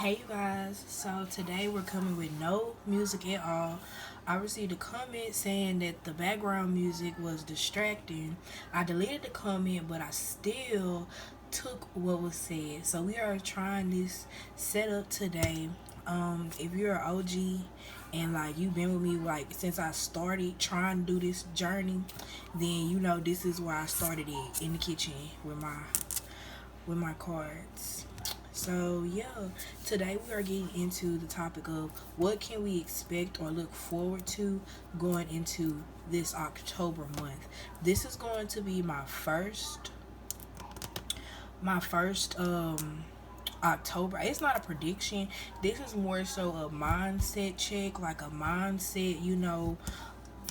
Hey you guys, so today we're coming with no music at all. I received a comment saying that the background music was distracting. I deleted the comment, but I still took what was said. So we are trying this setup today. If you're an OG and like you've been with me like since I started trying to do this journey, then you know this is where I started it in the kitchen with my cards. So yeah, today we are getting into the topic of what can we expect or look forward to going into this October month. This is going to be my first October. It's not a prediction. This is more so a mindset check, like a mindset,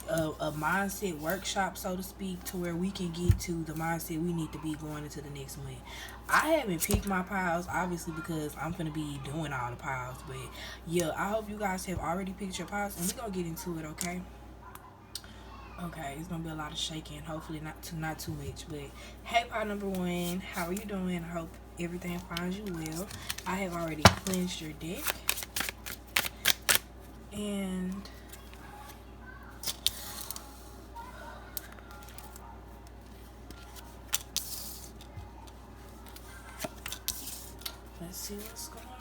a mindset workshop, so to speak, to where we can get to the mindset we need to be going into the next month. I haven't picked my piles, obviously, because I'm gonna be doing all the piles. But yeah, I hope you guys have already picked your piles, and we're gonna get into it, okay? Okay, it's gonna be a lot of shaking. Hopefully, not too much. But hey, pile number one, how are you doing? I hope everything finds you well. I have already cleansed your deck, and let's see what's going on.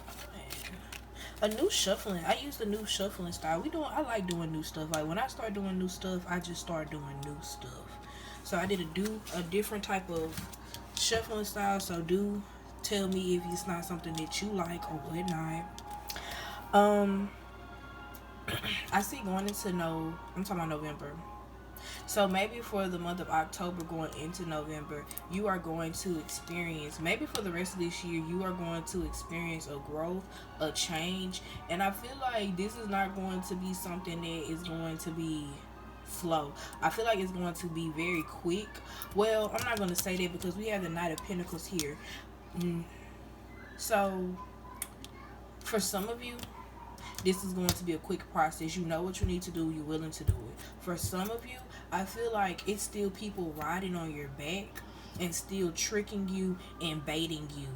A new shuffling. I use the new shuffling style. I like doing new stuff. Like when I start doing new stuff, I just start doing new stuff. So I did a different type of shuffling style. So do tell me if it's not something that you like or whatnot. Um, I see going into I'm talking about November. So maybe for the month of October going into November, you are going to experience, maybe for the rest of this year, you are going to experience a growth, a change. And I feel like this is not going to be something that is going to be slow. I feel like it's going to be very quick. Well, I'm not going to say that because we have the Knight of Pentacles here. So for some of you, this is going to be a quick process. You know what you need to do. You're willing to do it. For some of you, I feel like it's still people riding on your back and still tricking you and baiting you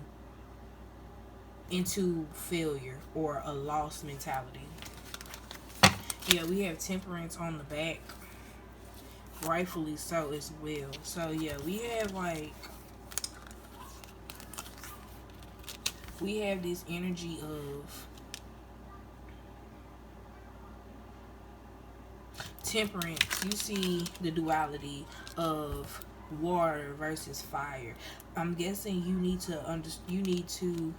into failure or a lost mentality. Yeah, we have temperance on the back. Rightfully so as well. So yeah, we have this energy of temperance. You see the duality of water versus fire. I'm guessing you need to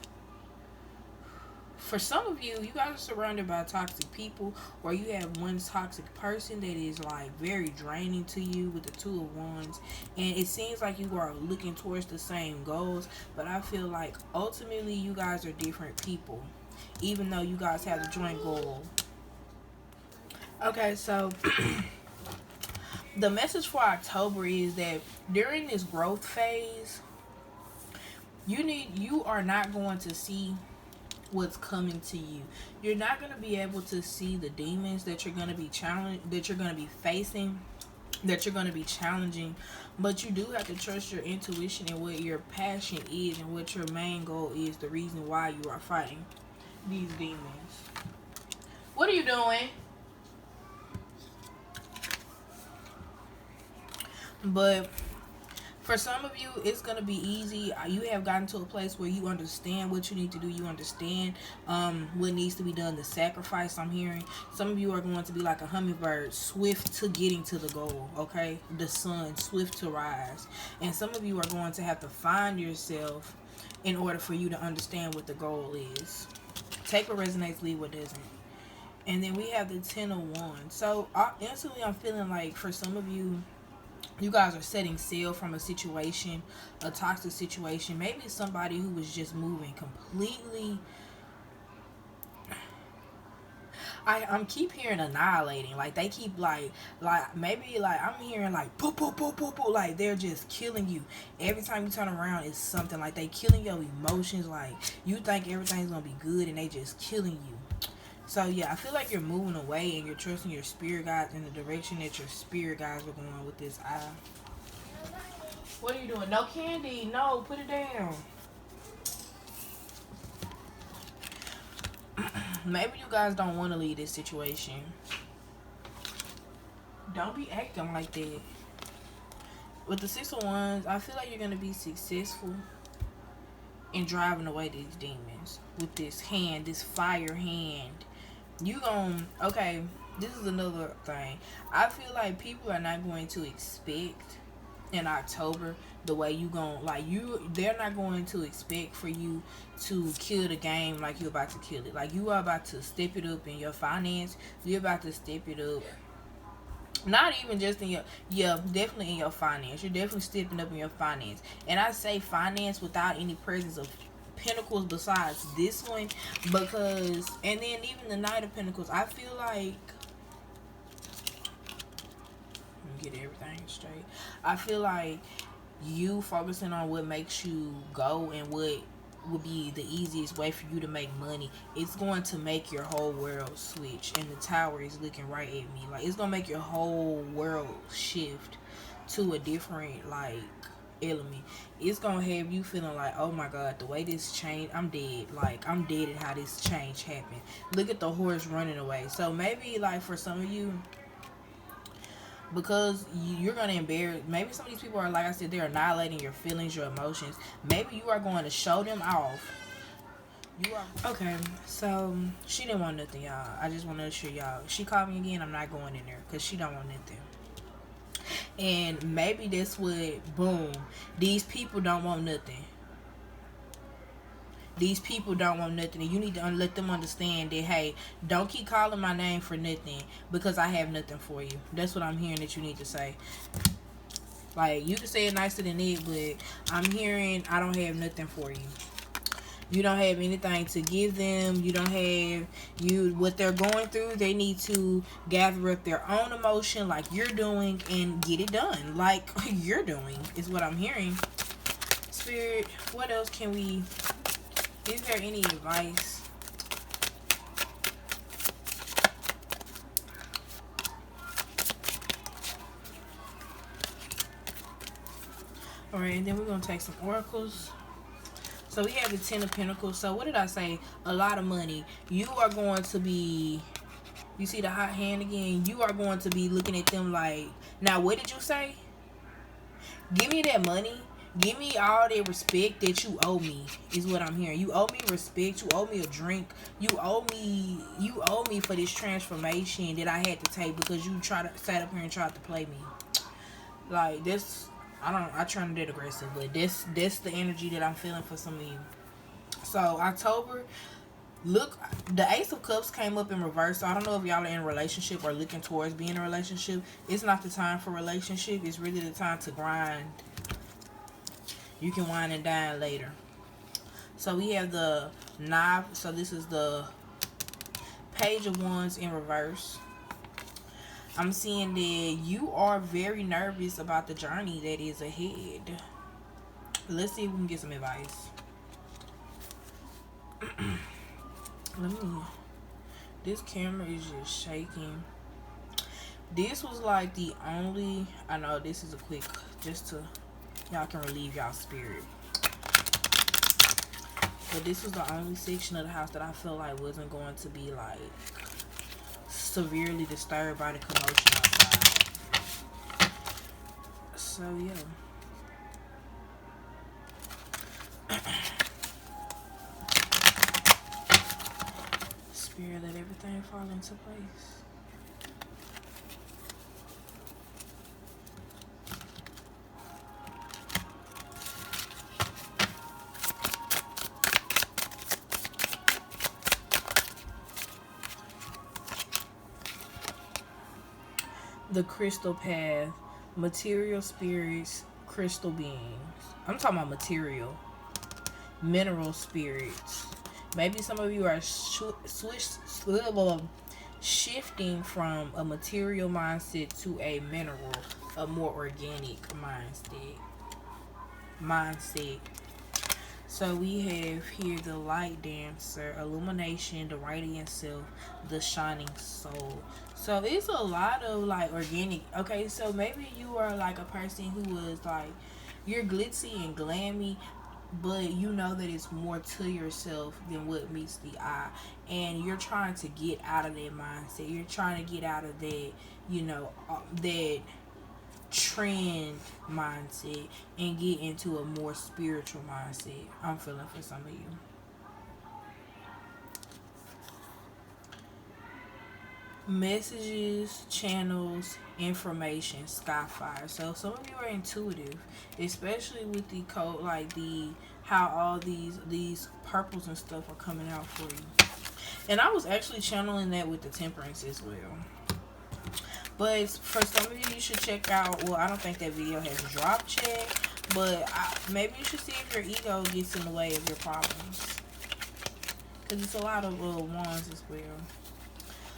for some of you, you guys are surrounded by toxic people, or you have one toxic person that is like very draining to you with the Two of Wands, and it seems like you are looking towards the same goals, but I feel like ultimately you guys are different people, even though you guys have a joint goal. Okay, so the message for October is that during this growth phase, you are not going to see what's coming to you. You're not going to be able to see the demons that you're going to be that you're going to be facing, that you're going to be challenging, but you do have to trust your intuition and what your passion is and what your main goal is, the reason why you are fighting these demons. What are you doing? But for some of you, it's going to be easy. You have gotten to a place where you understand what you need to do. You understand what needs to be done, the sacrifice I'm hearing. Some of you are going to be like a hummingbird, swift to getting to the goal, okay? The sun, swift to rise. And some of you are going to have to find yourself in order for you to understand what the goal is. Take what resonates, leave what doesn't. And then we have the Ten of Wands. So instantly I'm feeling like for some of you, you guys are setting sail from a situation, a toxic situation. Maybe somebody who was just moving completely. I'm keep hearing annihilating. Like they keep like maybe like I'm hearing like boop boop boop boop boop. Like they're just killing you. Every time you turn around, it's something like they killing your emotions. Like you think everything's gonna be good and they just killing you. So yeah, I feel like you're moving away and you're trusting your spirit guides in the direction that your spirit guides are going with this eye. What are you doing? No candy. No, put it down. Maybe you guys don't want to leave this situation. Don't be acting like that. With the Six of Wands, I feel like you're going to be successful in driving away these demons. With this hand, this fire hand. You gon' okay, this is another thing. I feel like people are not going to expect in October the way you gon' like they're not going to expect for you to kill the game like you're about to kill it. Like, you are about to step it up in your finance. You're about to step it up. Not even just in your, yeah, definitely in your finance. You're definitely stepping up in your finance. And I say finance without any presence of Pentacles besides this one, because, and then even the Knight of Pentacles, I feel like, let me get everything straight. I feel like you focusing on what makes you go and what would be the easiest way for you to make money, it's going to make your whole world switch. And the Tower is looking right at me. Like, it's gonna make your whole world shift to a different, like, element. It's gonna have you feeling like, oh my god, the way this changed, I'm dead. Like, I'm dead at how this change happened. Look at the horse running away. So maybe, like, for some of you, because you're going to embarrass, maybe some of these people are, like I said, they're annihilating your feelings, your emotions. Maybe you are going to show them off. You are okay. So she didn't want nothing, y'all. I just want to assure y'all, she called me again, I'm not going in there because she don't want nothing. And maybe that's what, boom, these people don't want nothing. These people don't want nothing, and you need to let them understand that, hey, don't keep calling my name for nothing because I have nothing for you. That's what I'm hearing that you need to say. Like, you can say it nicer than it, but I'm hearing I don't have nothing for you. You don't have anything to give them. You don't have what they're going through. They need to gather up their own emotion like you're doing and get it done like you're doing is what I'm hearing. Spirit, what else can we... Is there any advice? Alright, and then we're going to take some oracles. So we have the Ten of Pentacles. So what did I say? A lot of money. You are going to be... You see the hot hand again? You are going to be looking at them like... Now, what did you say? Give me that money. Give me all the respect that you owe me, is what I'm hearing. You owe me respect. You owe me a drink. You owe me for this transformation that I had to take because you sat up here and tried to play me. Like, this, I try to get aggressive, but that's the energy that I'm feeling for some of you. So, October, look, the Ace of Cups came up in reverse. So, I don't know if y'all are in a relationship or looking towards being in a relationship. It's not the time for a relationship. It's really the time to grind. You can wine and dine later. So we have the knife. So this is the Page of Wands in reverse. I'm seeing that you are very nervous about the journey that is ahead. Let's see if we can get some advice. This camera is just shaking. This was like the only... I know this is a quick... Just to... Y'all can relieve y'all spirit. But this was the only section of the house that I felt like wasn't going to be like severely disturbed by the commotion outside. So yeah. Spirit, let everything fall into place. The crystal path, material spirits, crystal beings. I'm talking about material, mineral spirits. Maybe some of you are shifting from a material mindset to a mineral, a more organic mindset. So we have here the light dancer, illumination, the radiant self, the shining soul. So it's a lot of like organic. Okay, so maybe you are like a person who was like, you're glitzy and glammy, but you know that it's more to yourself than what meets the eye, and you're trying to get out of that mindset. You're trying to get out of that, that trend mindset, and get into a more spiritual mindset. I'm feeling for some of you. Messages, channels, information, skyfire. So some of you are intuitive, especially with the code, like the how all these purples and stuff are coming out for you. And I was actually channeling that with the temperance as well. But for some of you, you should check out. Well, I don't think that video has dropped yet, but maybe you should see if your ego gets in the way of your problems, because it's a lot of wands as well.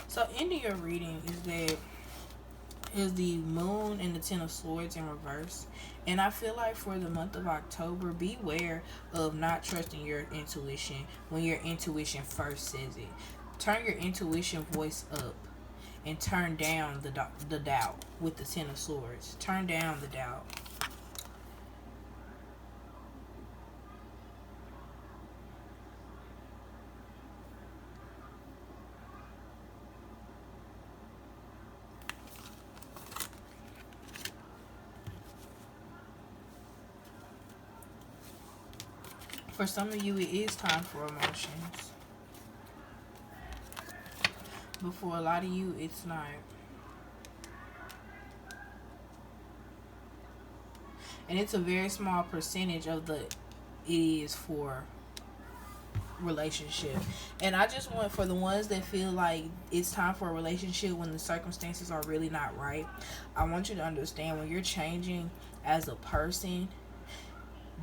So into your reading is the moon and the 10 of swords in reverse. And I feel like for the month of October, beware of not trusting your intuition when your intuition first says it. Turn your intuition voice up and turn down the doubt with the 10 of swords. Turn down the doubt. For some of you, it is time for emotions. But for a lot of you, it's not. And it's a very small percentage of the it is for relationship. And I just want, for the ones that feel like it's time for a relationship when the circumstances are really not right, I want you to understand, when you're changing as a person,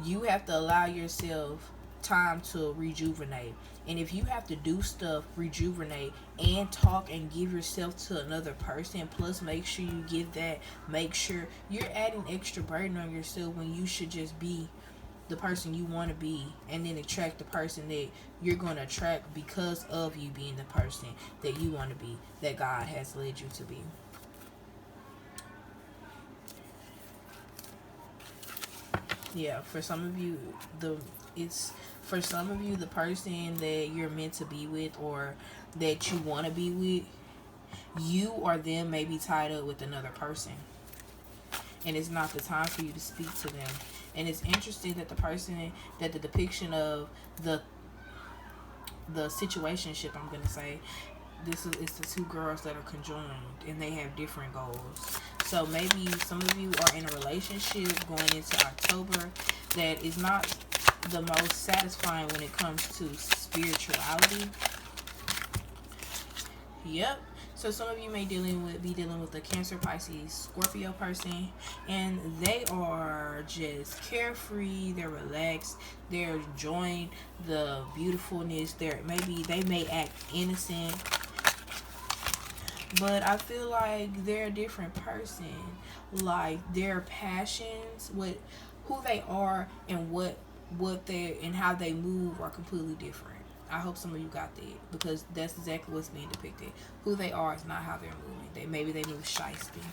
you have to allow yourself time to rejuvenate. And if you have to do stuff, rejuvenate, and talk and give yourself to another person, plus make sure you give that, make sure you're adding extra burden on yourself when you should just be the person you want to be, and then attract the person that you're going to attract because of you being the person that you want to be, that God has led you to be. Yeah, for some of you, the person that you're meant to be with, or that you want to be with, you or them may be tied up with another person, and it's not the time for you to speak to them. And it's interesting that the depiction of the situationship, I'm gonna say, it's the two girls that are conjoined and they have different goals. So maybe some of you are in a relationship going into October that is not the most satisfying when it comes to spirituality. Yep. So some of you may be dealing with a Cancer, Pisces, Scorpio person, and they are just carefree, they're relaxed, they're enjoying the beautifulness. They may act innocent, but I feel like they're a different person. Like their passions, who they are, and what they and how they move are completely different. I hope some of you got that, because that's exactly what's being depicted. Who they are is not how they're moving. Maybe they move shiesty.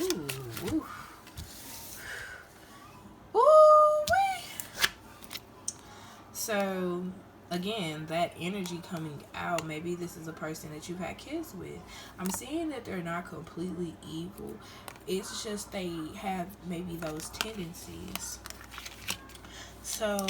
Ooh. Ooh. So again, that energy coming out, maybe this is a person that you've had kids with. I'm seeing that they're not completely evil. It's just they have maybe those tendencies. So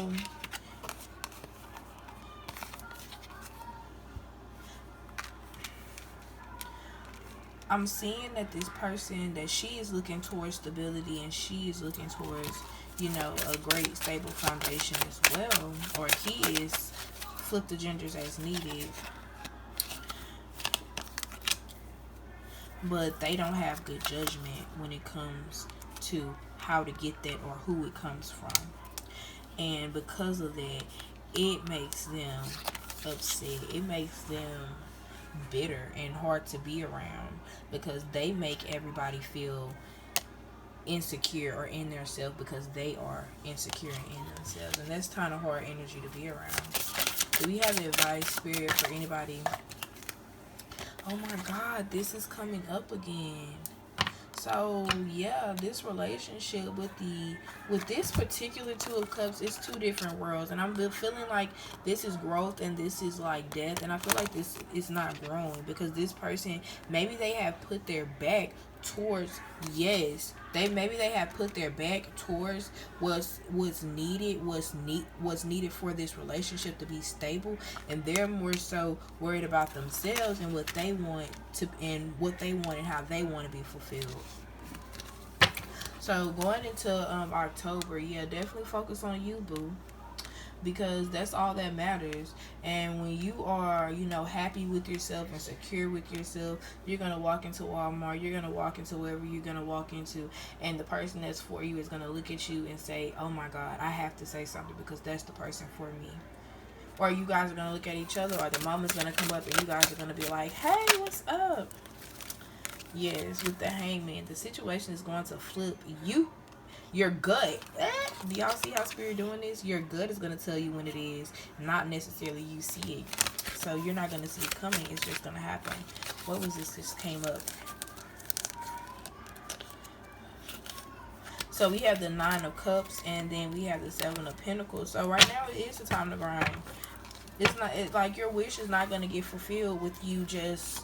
I'm seeing that this person, that she is looking towards stability, and she is looking towards, a great stable foundation as well. Or he is, flip the genders as needed. But they don't have good judgment when it comes to how to get that or who it comes from. And because of that, it makes them upset. It makes them bitter and hard to be around, because they make everybody feel insecure or in their self, because they are insecure in themselves, and that's kind of hard energy to be around. Do we have advice, Spirit, for anybody? Oh my God, this is coming up again. So yeah, this relationship with this particular Two of Cups, it's two different worlds, and I'm feeling like this is growth and this is like death, and I feel like this is not growing because this person, maybe they have put their back towards, yes, they have put their back towards what's needed, what's needed for this relationship to be stable, and they're more so worried about themselves and what they want to, and what they want and how they want to be fulfilled. So going into October, yeah, definitely focus on you, boo, because that's all that matters. And when you are, happy with yourself and secure with yourself, you're gonna walk into Walmart, you're gonna walk into wherever you're gonna walk into, and the person that's for you is gonna look at you and say, oh my god, I have to say something because that's the person for me. Or you guys are gonna look at each other, or the mama's gonna come up and you guys are gonna be like, hey, what's up? Yes, with the Hangman, the situation is going to flip you. Your gut. Do y'all see how Spirit doing this? Your gut is going to tell you when it is, not necessarily you see it. So you're not going to see it coming. It's just going to happen. What was this just came up? So we have the Nine of Cups, and then we have the Seven of Pentacles. So right now it is the time to grind. It's like your wish is not going to get fulfilled with you just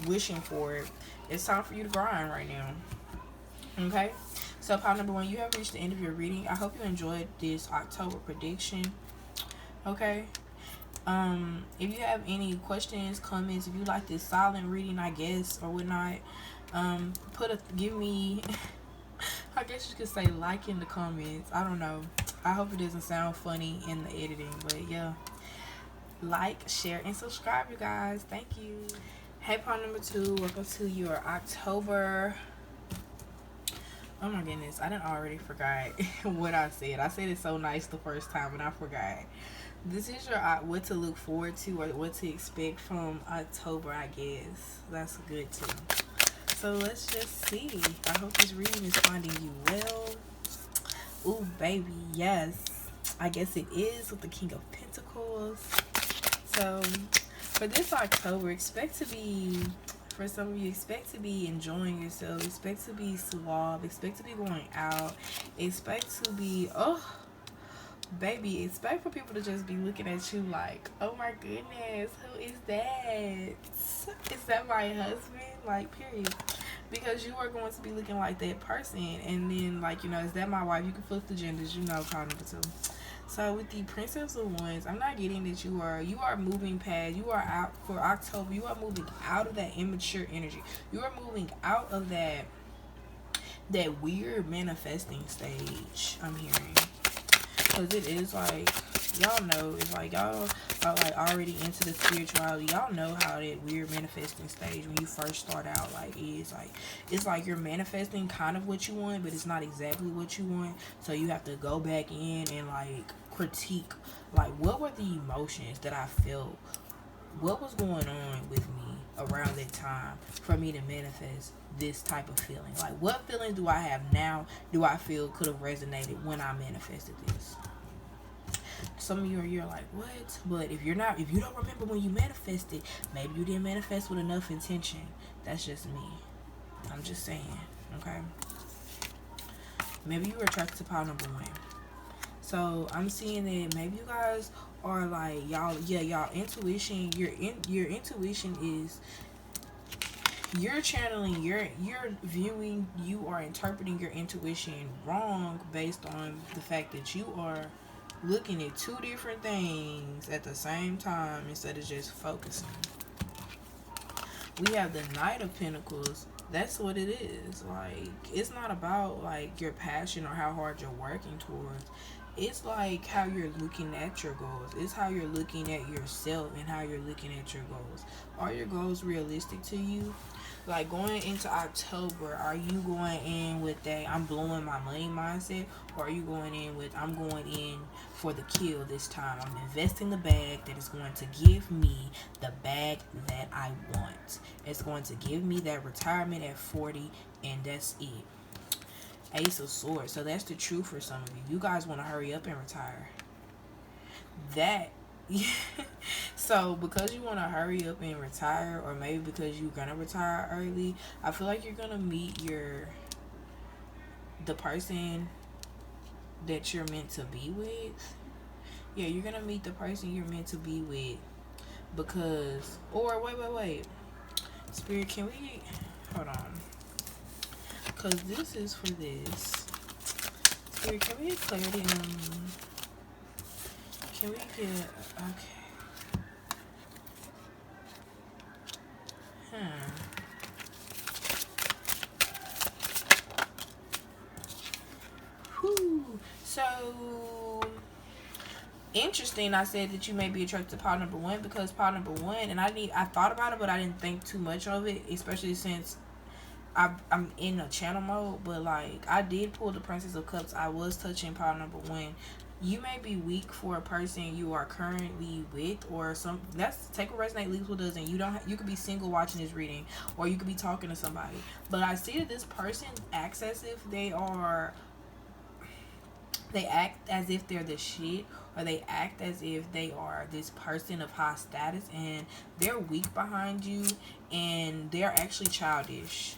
wishing for it. It's time for you to grind right now. Okay? So pile number one, you have reached the end of your reading. I hope you enjoyed this October prediction. Okay? If you have any questions, comments, if you like this silent reading, I guess, or whatnot, give me I guess you could say like in the comments. I don't know. I hope it doesn't sound funny in the editing, but yeah. Like, share, and subscribe, you guys. Thank you. Hey, part number two. Welcome to your October. Oh my goodness, I done already forgot what I said. I said it so nice the first time, and I forgot. This is your what to look forward to or what to expect from October, I guess. That's good too. So let's just see. I hope this reading is finding you well. Ooh, baby, yes. I guess it is with the King of Pentacles. So for this October, for some of you, expect to be enjoying yourself. Expect to be suave. Expect to be going out. Expect to be, baby, expect for people to just be looking at you like, oh my goodness, who is that? Is that my husband? Like, period. Because you are going to be looking like that person. And then, like, is that my wife? You can flip the genders, part number two. So with the Princess of Wands, I'm not getting that you are moving past, you are out for October, you are moving out of that immature energy. You are moving out of that weird manifesting stage, I'm hearing. Because it is like, y'all know, it's like y'all are like already into the spirituality. Y'all know how that weird manifesting stage when you first start out it's like you're manifesting kind of what you want, but it's not exactly what you want. So you have to go back in and like critique, like, what were the emotions that I felt? What was going on with me around that time for me to manifest this type of feeling? Like, what feeling do I have now do I feel could have resonated when I manifested this? Some of you're like, what? But if you don't remember when you manifested, maybe you didn't manifest with enough intention. That's just me. I'm just saying, okay? Maybe you were attracted to pile number one. So I'm seeing that maybe you guys are like, y'all intuition, your intuition is, you're channeling, you're viewing, you are interpreting your intuition wrong based on the fact that you are looking at two different things at the same time instead of just focusing. We have the Knight of Pentacles. That's what it is. Like, it's not about like your passion or how hard you're working towards. It's like how you're looking at your goals. It's how you're looking at yourself and how you're looking at your goals. Are your goals realistic to you? Like, going into October, are you going in with that I'm blowing my money mindset? Or are you going in with, I'm going in for the kill this time? I'm investing the bag that is going to give me the bag that I want. It's going to give me that retirement at 40, and that's it. Ace of Swords. So that's the truth for some of you. You guys want to hurry up and retire. That So because you want to hurry up and retire, or maybe because you're gonna retire early, I feel like you're gonna meet the person that you're meant to be with. Yeah, you're gonna meet the person you're meant to be with, because, or wait, Spirit, can we hold on? Because this is for this. Spirit, can we get clarity on? Can we get okay? Hmm. Whew. So interesting. I said that you may be attracted to pile number one, because pile number one, and I thought about it, but I didn't think too much of it, especially since I'm in a channel mode. But like, I did pull the Princess of Cups. I was touching pile number one. You may be weak for a person you are currently with, or some, that's take what resonate, leaves with us, and you could be single watching this reading, or you could be talking to somebody. But I see that this person acts as if they act as if they're the shit, or they act as if they are this person of high status, and they're weak behind you, and they're actually childish.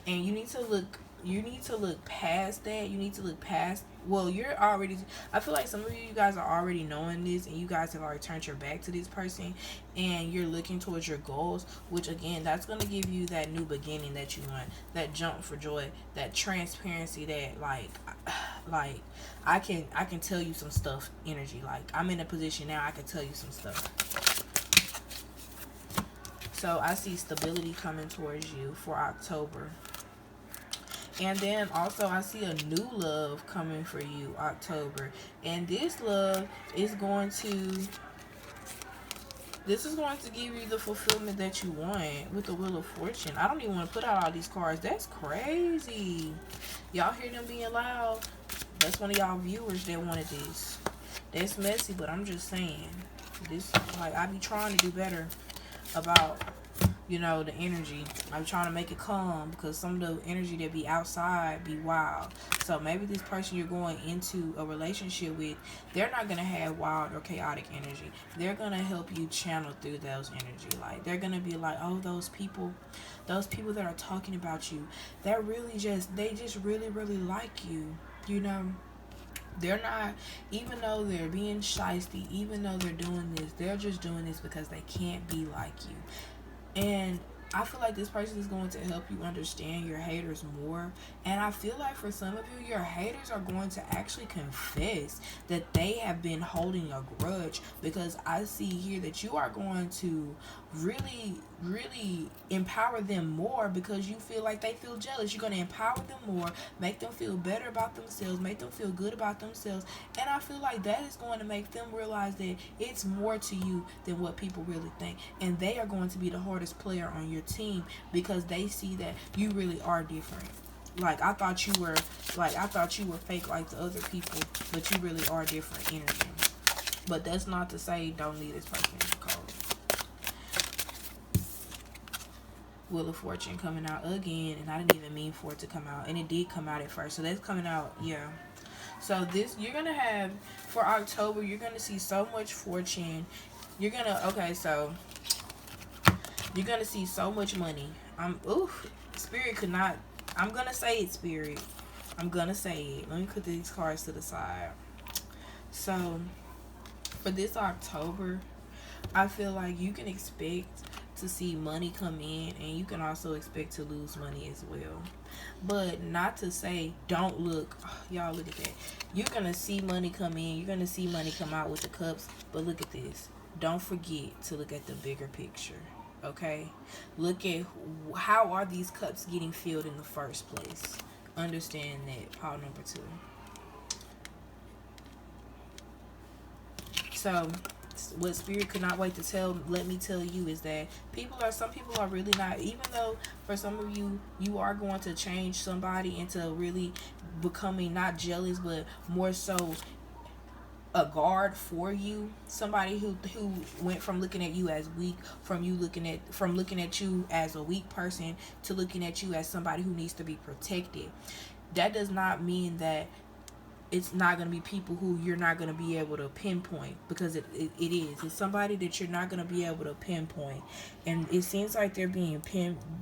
And you need to look past that. You need to look past, well, you're already, I feel like some of you guys are already knowing this, and you guys have already turned your back to this person, and you're looking towards your goals, which again, that's going to give you that new beginning that you want, that jump for joy, that transparency, that like I can tell you some stuff energy. Like, I'm in a position now I can tell you some stuff. So I see stability coming towards you for October. And then also I see a new love coming for you October. And this love is going to give you the fulfillment that you want with the Wheel of Fortune. I don't even want to put out all these cards. That's crazy. Y'all hear them being loud? That's one of y'all viewers that wanted this. That's messy, but I'm just saying. This, like, I be trying to do better about, the energy. I'm trying to make it calm, because some of the energy that be outside be wild. So maybe this person you're going into a relationship with, they're not going to have wild or chaotic energy. They're going to help you channel through those energy. Like, they're going to be like, oh, those people that are talking about you, they just really, really like you. They're not, even though they're being shysty, even though they're doing this, they're just doing this because they can't be like you. And I feel like this person is going to help you understand your haters more. And I feel like for some of you, your haters are going to actually confess that they have been holding a grudge, because I see here that you are going to really, really empower them more, because you feel like they feel jealous. You're going to empower them more, make them feel better about themselves, make them feel good about themselves. And I feel like that is going to make them realize that it's more to you than what people really think. And they are going to be the hardest player on your team, because they see that you really are different. Like, I thought you were fake like the other people, but you really are different energy. But that's not to say don't leave this person in the cold. Wheel of Fortune coming out again, and I didn't even mean for it to come out, and it did come out at first, so that's coming out. Yeah. So this, you're gonna have, for October, you're gonna see so much fortune. You're gonna see so much money. Spirit could not, I'm gonna say it, Spirit. I'm gonna say it. Let me put these cards to the side. So for this October, I feel like you can expect to see money come in, and you can also expect to lose money as well. But not to say don't look. Y'all, look at that. You're gonna see money come in, you're gonna see money come out with the cups. But look at this. Don't forget to look at the bigger picture. Okay, look at how are these cups getting filled in the first place. Understand that. Pile number 2. So what Spirit could not wait to let me tell you is that some people are really not, even though for some of you, you are going to change somebody into really becoming not jealous, but more so a guard for you. Somebody who went from looking at you as weak, from looking at you as a weak person, to looking at you as somebody who needs to be protected. That does not mean that it's not going to be people who you're not going to be able to pinpoint, because it is. It's somebody that you're not going to be able to pinpoint. And it seems like they're being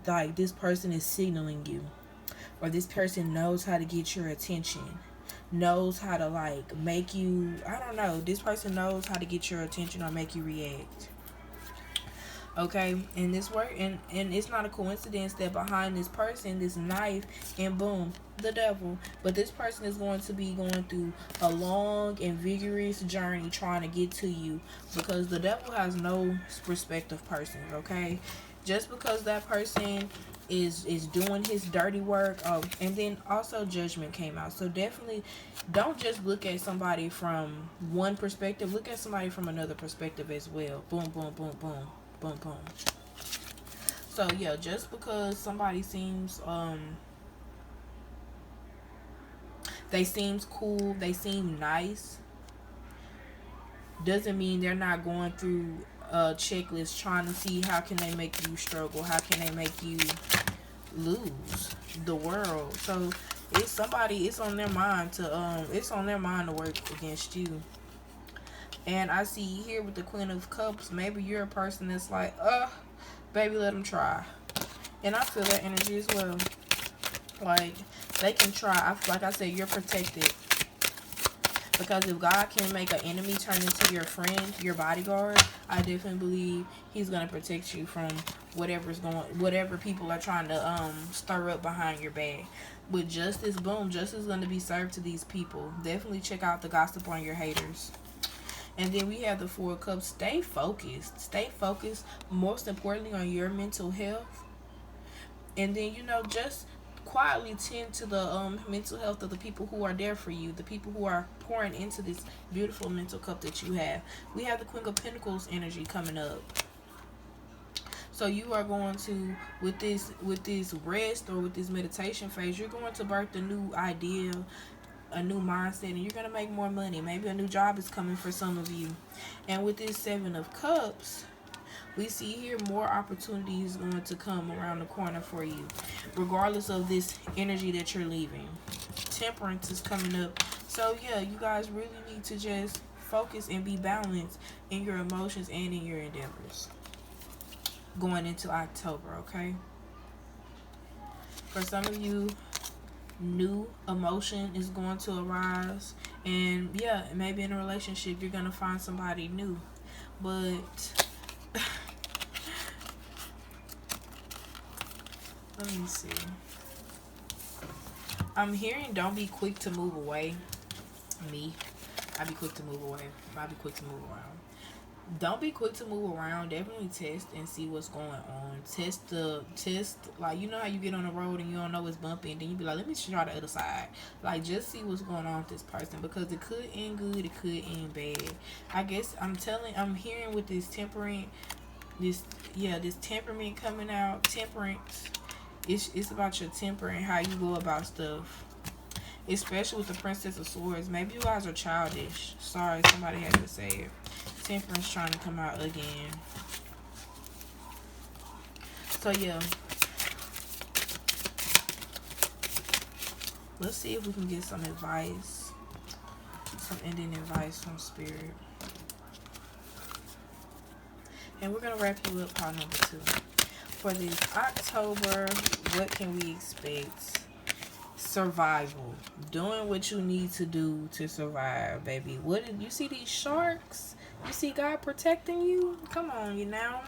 like this person is signaling you, or this person knows how to get your attention, knows how to like make you, I don't know, this person knows how to get your attention or make you react. Okay, and this work, and it's not a coincidence that behind this person, this knife, and boom, the devil. But this person is going to be going through a long and vigorous journey trying to get to you, because the devil has no respect of persons. Okay, just because that person is doing his dirty work. Oh, and then also judgment came out. So definitely don't just look at somebody from one perspective. Look at somebody from another perspective as well. Boom, boom, boom, boom. Boom, boom. So yeah, just because somebody seems they seems cool, they seem nice, doesn't mean they're not going through a checklist trying to see how can they make you struggle, how can they make you lose the world. So it's somebody, it's on their mind to work against you. And I see here with the Queen of Cups, maybe you're a person that's like, baby, let them try. And I feel that energy as well. Like, they can try. Like I said, you're protected. Because if God can make an enemy turn into your friend, your bodyguard, I definitely believe he's going to protect you from whatever people are trying to stir up behind your back. With justice, boom, justice is going to be served to these people. Definitely check out the gossip on your haters. And then we have the Four of Cups. Stay focused. Stay focused, most importantly, on your mental health. And then, just quietly tend to the mental health of the people who are there for you, the people who are pouring into this beautiful mental cup that you have. We have the Queen of Pentacles energy coming up. So you are going to, with this rest or with this meditation phase, you're going to birth a new idea, a new mindset, and you're going to make more money. Maybe a new job is coming for some of you. And with this Seven of Cups, we see here more opportunities going to come around the corner for you, regardless of this energy that you're leaving. Temperance is coming up. So yeah, you guys really need to just focus and be balanced in your emotions and in your endeavors going into October, okay? For some of you, new emotion is going to arise, and yeah, maybe in a relationship you're gonna find somebody new, but let me see, I'm hearing don't be quick to move away. I'd be quick to move away. I'd be quick to move around. Don't be quick to move around. Definitely test and see what's going on. Test, like, you know how you get on the road and you don't know it's bumpy, and then you be like, let me try the other side. Like, just see what's going on with this person, because it could end good, it could end bad. I guess I'm hearing with this temperament coming out. Temperance. It's about your temper and how you go about stuff. Especially with the Princess of Swords. Maybe you guys are childish. Sorry, somebody had to say it. Temperance trying to come out again. So yeah, let's see if we can get some advice, some ending advice from Spirit. And we're gonna wrap you up, pile number 2. For this October, what can we expect? Survival. Doing what you need to do to survive, baby. What did you see these sharks? You see God protecting you? Come on, you know.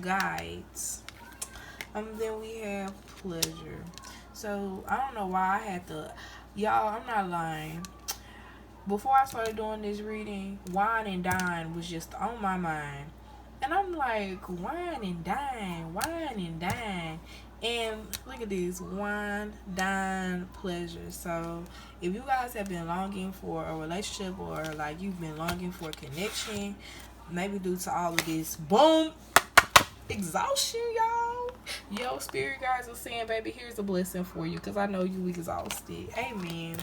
Guides. Then we have pleasure. So, I don't know why I had to... Y'all, I'm not lying. Before I started doing this reading, wine and dine was just on my mind. And I'm like, wine and dine, wine and dine. And look at this, wine, dine, pleasure. So if you guys have been longing for a relationship, or like you've been longing for a connection, maybe due to all of this, boom, exhaustion, y'all. Yo, Spirit guys are saying, baby, here's a blessing for you, because I know you exhausted. Amen.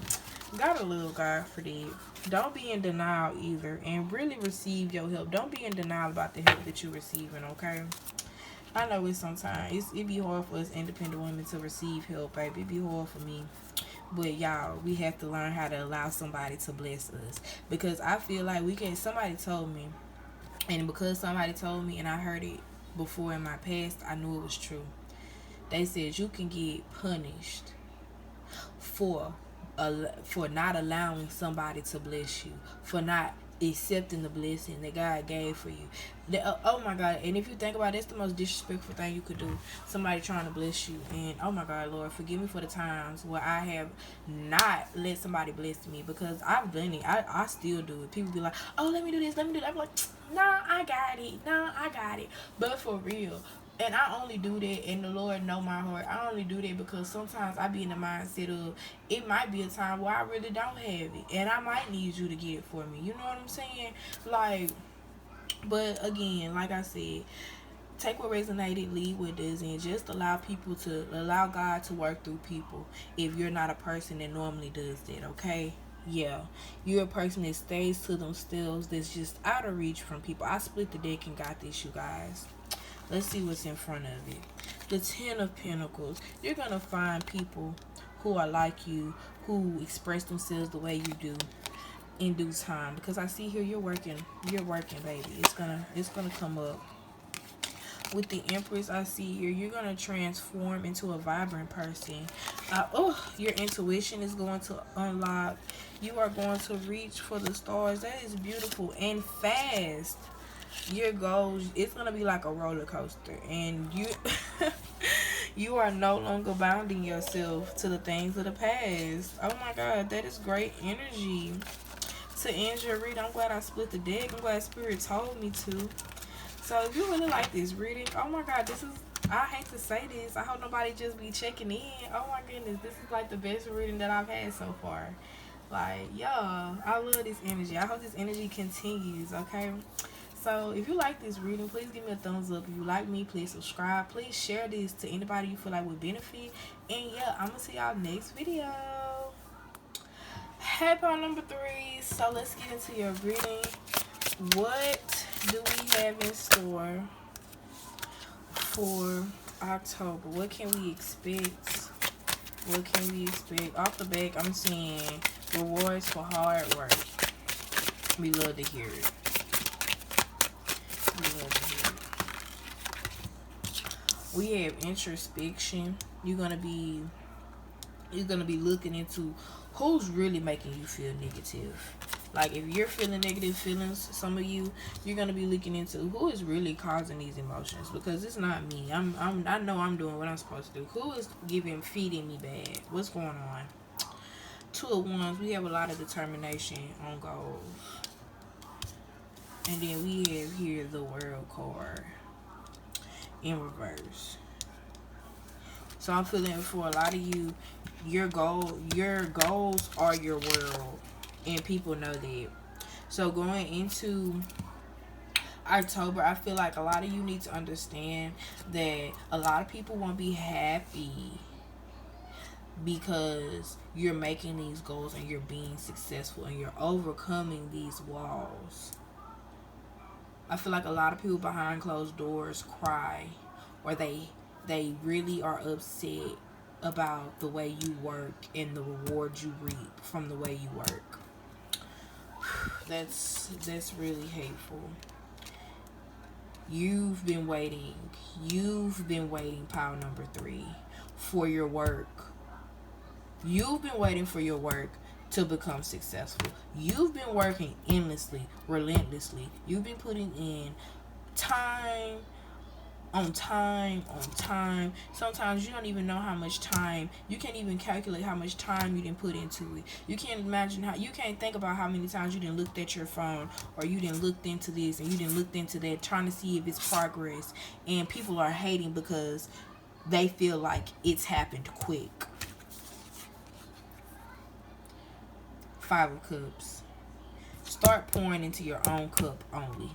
Gotta love God for that. Don't be in denial either, and really receive your help. Don't be in denial about the help that you're receiving, okay? I know it sometimes. It be hard for us independent women to receive help, baby. It be hard for me. But y'all, we have to learn how to allow somebody to bless us, because I feel like we can. Somebody told me, and because somebody told me, and I heard it before in my past, I knew it was true. They said you can get punished for for not allowing somebody to bless you, for not accepting the blessing that God gave for you. Oh my God! And if you think about it, it's the most disrespectful thing you could do. Somebody trying to bless you, and oh my God, Lord, forgive me for the times where I have not let somebody bless me, because I've done it. I still do it. People be like, "Oh, let me do this, let me do that." I'm like, "Nah, I got it. Nah, I got it." But for real, and I only do that, and the Lord know my heart. I only do that because sometimes I be in the mindset of it might be a time where I really don't have it, and I might need you to get it for me. You know what I'm saying? Like, but again, like I said, take what resonated, leave what doesn't. Just allow God to work through people. If you're not a person that normally does that, okay? Yeah, you're a person that stays to themselves, that's just out of reach from people. I split the deck and got this, you guys. Let's see what's in front of it. The Ten of Pentacles. You're going to find people who are like you, who express themselves the way you do in due time. Because I see here you're working, baby. It's gonna come up. With the Empress, I see here you're going to transform into a vibrant person. Your intuition is going to unlock. You are going to reach for the stars. That is beautiful and fast. Your goals, it's gonna be like a roller coaster, and you you are no longer bounding yourself to the things of the past. Oh my God, that is great energy to end your read. I'm glad I split the deck. I'm glad Spirit told me to. So if you really like this reading, oh my God, this is, I hate to say this, I hope nobody just be checking in. Oh my goodness, this is like the best reading that I've had so far. Like, y'all, I love this energy. I hope this energy continues, okay? So if you like this reading, please give me a thumbs up. If you like me, please subscribe. Please share this to anybody you feel like would benefit. And yeah, I'm going to see y'all next video. Hey, part number 3. So let's get into your reading. What do we have in store for October? What can we expect? What can we expect? Off the back, I'm seeing rewards for hard work. We love to hear it. We have introspection. You're gonna be looking into who's really making you feel negative. Like if you're feeling negative feelings, some of you, you're gonna be looking into who is really causing these emotions, because it's not me. I know I'm doing what I'm supposed to do. Who is feeding me bad? What's going on? 2 of Wands. We have a lot of determination on goals. And then we have here the World card in reverse. So I'm feeling for a lot of you, your goals are your world, and people know that. So going into October, I feel like a lot of you need to understand that a lot of people won't be happy because you're making these goals and you're being successful and you're overcoming these walls. I feel like a lot of people behind closed doors cry, or they really are upset about the way you work and the rewards you reap from the way you work. That's really hateful. You've been waiting, pile number 3, for your work. You've been waiting for your work to become successful. You've been working endlessly, relentlessly. You've been putting in time on time. Sometimes you don't even know how much time. You can't even calculate how much time you didn't put into it. You can't you can't think about how many times you didn't looked at your phone, or you didn't looked into this and you didn't looked into that, trying to see if it's progress. And people are hating because they feel like it's happened quick. 5 of Cups. Start pouring into your own cup only.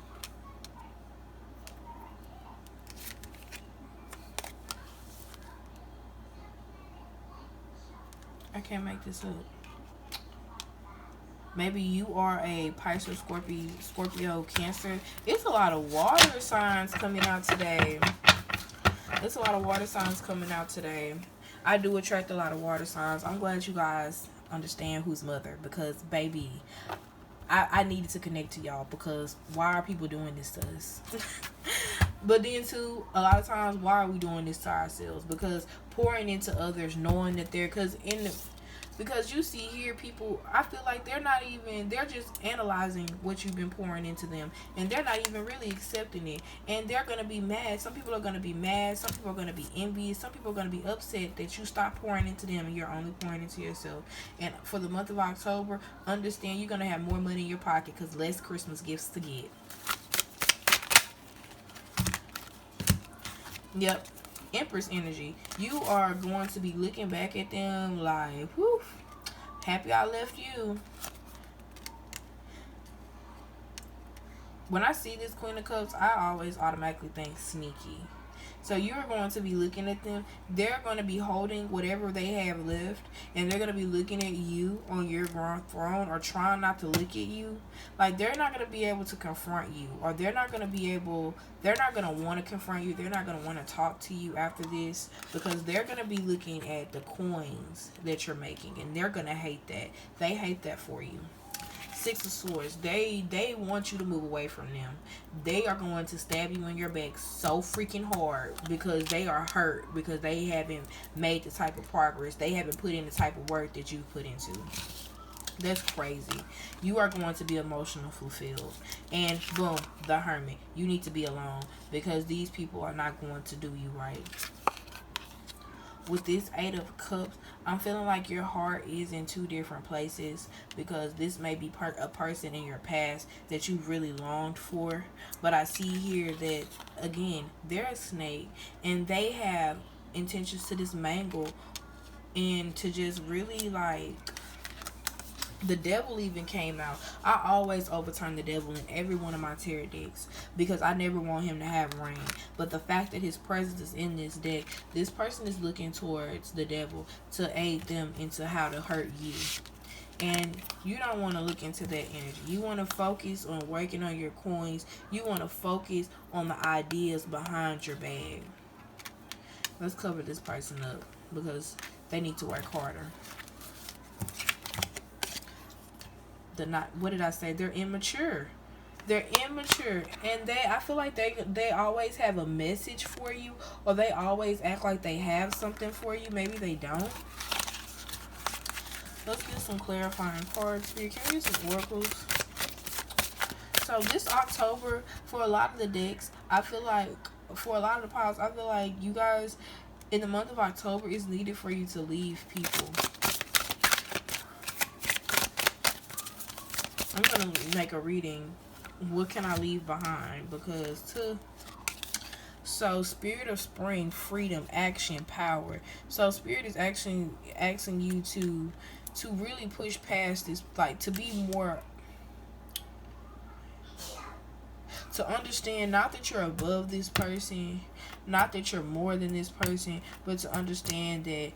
I can't make this up. Maybe you are a Pisces, Scorpio, Cancer. It's a lot of water signs coming out today. I do attract a lot of water signs. I'm glad you guys understand who's mother, because baby, I needed to connect to y'all, because why are people doing this to us? But then too, a lot of times, why are we doing this to ourselves? Because pouring into others, knowing that they're, because you see here people, I feel like they're just analyzing what you've been pouring into them, and they're not even really accepting it, and they're gonna be mad. Some people are gonna be mad, some people are gonna be envious, some people are gonna be upset that you stop pouring into them and you're only pouring into yourself. And for the month of October, understand you're gonna have more money in your pocket because less Christmas gifts to get. Yep. Empress energy. You are going to be looking back at them like, whew, happy I left you. When I see this Queen of Cups, I always automatically think sneaky. So you're going to be looking at them. They're going to be holding whatever they have left, and they're going to be looking at you on your throne, or trying not to look at you. Like, they're not going to be able to confront you, or they're not going to want to confront you. They're not going to want to talk to you after this, because they're going to be looking at the coins that you're making, and they're going to hate that. They hate that for you. Six of Swords. They want you to move away from them. They are going to stab you in your back so freaking hard, because they are hurt, because they haven't made the type of progress. They haven't put in the type of work that you put into. That's crazy. You are going to be emotional fulfilled. And boom, the Hermit. You need to be alone, because these people are not going to do you right. With this Eight of Cups, I'm feeling like your heart is in two different places, because this may be a person in your past that you really longed for. But I see here that, again, they're a snake, and they have intentions to dismangle and to just really, like, the devil even came out. I always overturn the devil in every one of my tarot decks, because I never want him to have reign. But the fact that his presence is in this deck, this person is looking towards the devil to aid them into how to hurt you. And you don't want to look into that energy. You want to focus on working on your coins. You want to focus on the ideas behind your bag. Let's cover this person up, because they need to work harder. What did I say? They're immature. They're immature, and I feel like they always have a message for you, or they always act like they have something for you. Maybe they don't. Let's get some clarifying cards here. Can we get some oracles? So this October, for a lot of the decks, I feel like, for a lot of the piles, I feel like you guys, in the month of October, it's needed for you to leave people. I'm going to make a reading. What can I leave behind? Because so Spirit of Spring, freedom, action, power. So Spirit is actually asking you to really push past this, like, to be more, to understand, not that you're above this person, not that you're more than this person, but to understand that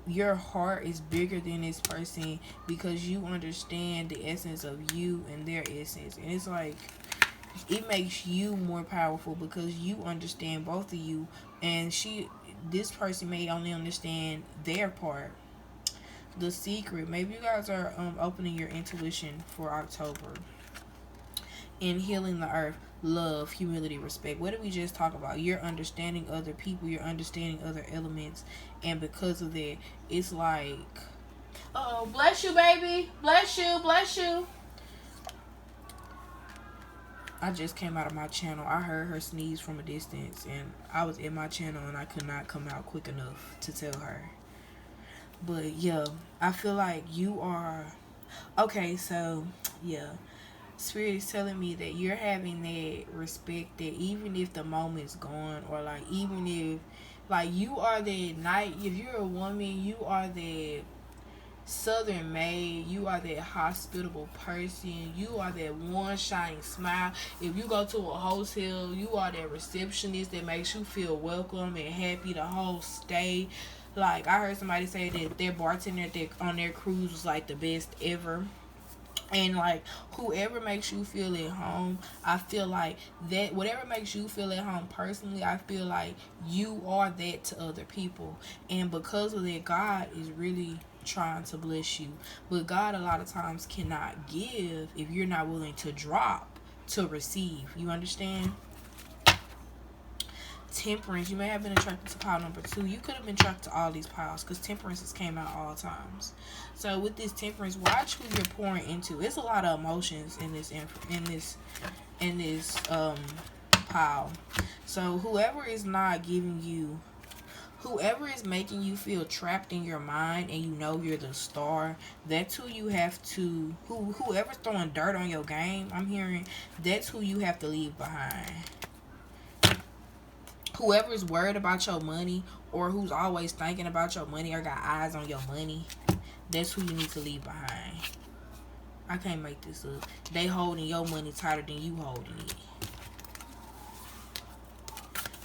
your heart is bigger than this person, because you understand the essence of you and their essence. And it's like, it makes you more powerful, because you understand both of you, and this person may only understand their part. The Secret. Maybe you guys are opening your intuition for October. In healing the earth, love, humility, respect. What did we just talk about? You're understanding other people, you're understanding other elements, and because of that, it's like, oh, bless you, baby, bless you, bless you. I just came out of my channel. I heard her sneeze from a distance, and I was in my channel, and I could not come out quick enough to tell her. But yeah, I feel like you are okay. So yeah, Spirit is telling me that you're having that respect, that even if the moment's gone, or like, even if, like, you are the night, if you're a woman, you are the Southern maid, you are that hospitable person, you are that one shining smile. If you go to a hotel, you are that receptionist that makes you feel welcome and happy the whole stay. Like, I heard somebody say that their bartender on their cruise was like the best ever. And like, whoever makes you feel at home, I feel like that whatever makes you feel at home personally, I feel like you are that to other people. And because of that, God is really trying to bless you. But God a lot of times cannot give if you're not willing to drop to receive. You understand? Temperance, you may have been attracted to pile number 2. You could have been attracted to all these piles because temperances came out all times. So with this temperance, watch who you're pouring into. It's a lot of emotions in this pile. So whoever is not giving you, whoever is making you feel trapped in your mind and you know you're the star, that's who you have to, whoever's throwing dirt on your game, I'm hearing, that's who you have to leave behind. Whoever's worried about your money or who's always thinking about your money or got eyes on your money, that's who you need to leave behind. I can't make this up. They holding your money tighter than you holding it.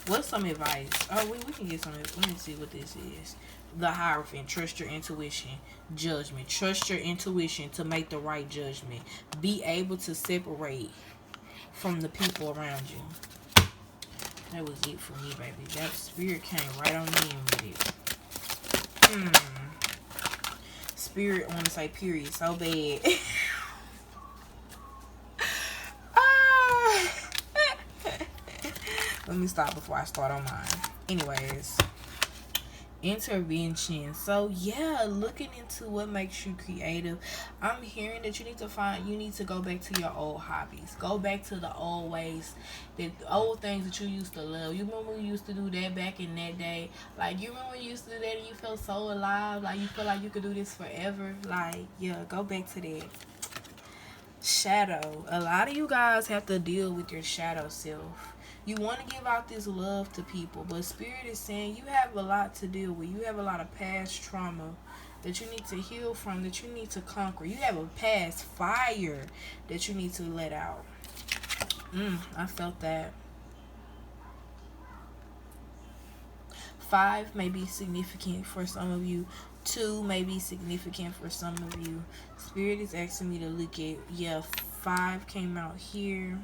What's some advice? Oh, we can get some. Let me see what this is. The Hierophant. Trust your intuition. Judgment. Trust your intuition to make the right judgment. Be able to separate from the people around you. That was it for me, baby. That spirit came right on in with it. Spirit want to say period so bad. Let me stop before I start on mine. Anyways, intervention. So yeah, looking into what makes you creative. I'm hearing that you need to go back to your old hobbies. Go back to the old ways, the old things that you used to love. You remember when you used to do that back in that day? Like, you remember when you used to do that and you felt so alive? Like, you feel like you could do this forever? Like, yeah, go back to that. Shadow. A lot of you guys have to deal with your shadow self. You want to give out this love to people, but Spirit is saying you have a lot to deal with. You have a lot of past trauma that you need to heal from, that you need to conquer. You have a past fire that you need to let out. I felt that. 5 may be significant for some of you. 2 may be significant for some of you. Spirit is asking me to look at, 5 came out here.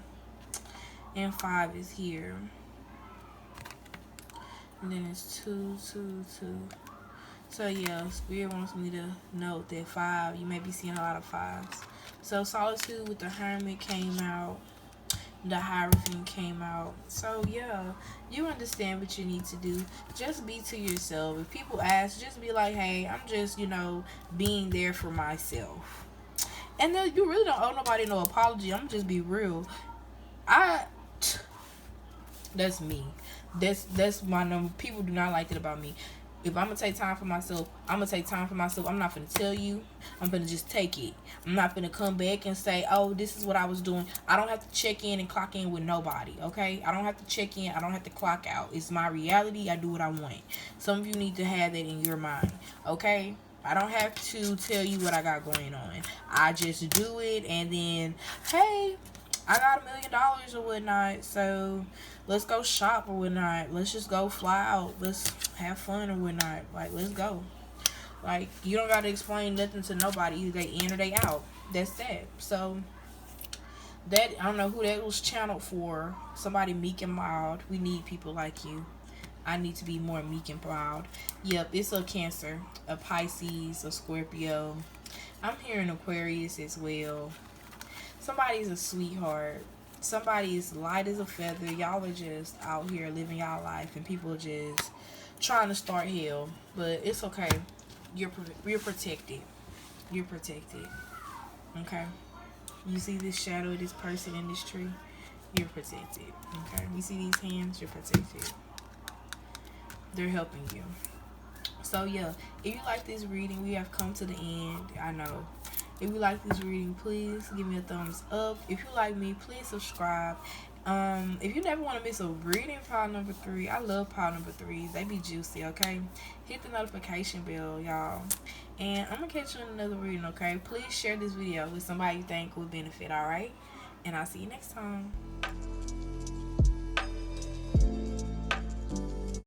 And 5 is here. And then it's 2, 2, 2. So yeah, Spirit wants me to note that 5, you may be seeing a lot of 5s. So Solitude with the Hermit came out. The Hierophant came out. So yeah, you understand what you need to do. Just be to yourself. If people ask, just be like, hey, I'm just, being there for myself. And then you really don't owe nobody no apology. I'm just be real. That's me. That's my number. People do not like that about me. If I'm gonna take time for myself, I'm gonna take time for myself. I'm not gonna tell you. I'm gonna just take it. I'm not gonna come back and say, oh, this is what I was doing. I don't have to check in and clock in with nobody, okay? I don't have to check in. I don't have to clock out. It's my reality. I do what I want. Some of you need to have that in your mind, okay? I don't have to tell you what I got going on. I just do it, and then, hey, I got $1 million or whatnot, so let's go shop or whatnot. Let's just go fly out. Let's have fun or whatnot. Like, let's go. Like, you don't gotta explain nothing to nobody. Either they in or they out. That's that. So that, I don't know who that was channeled for. Somebody meek and mild. We need people like you. I need to be more meek and mild. Yep, it's a Cancer, a Pisces, a Scorpio. I'm hearing Aquarius as well. Somebody's a sweetheart. Somebody is light as a feather. Y'all are just out here living y'all life, and people are just trying to start hell. But it's okay. You're protected. You're protected. Okay? You see this shadow of this person in this tree? You're protected. Okay? You see these hands? You're protected. They're helping you. So, yeah. If you like this reading, we have come to the end. I know. If you like this reading, please give me a thumbs up. If you like me, please subscribe. If you never want to miss a reading, pile number 3. I love pile number 3s. They be juicy, okay? Hit the notification bell, y'all. And I'm going to catch you in another reading, okay? Please share this video with somebody you think would benefit, alright? And I'll see you next time.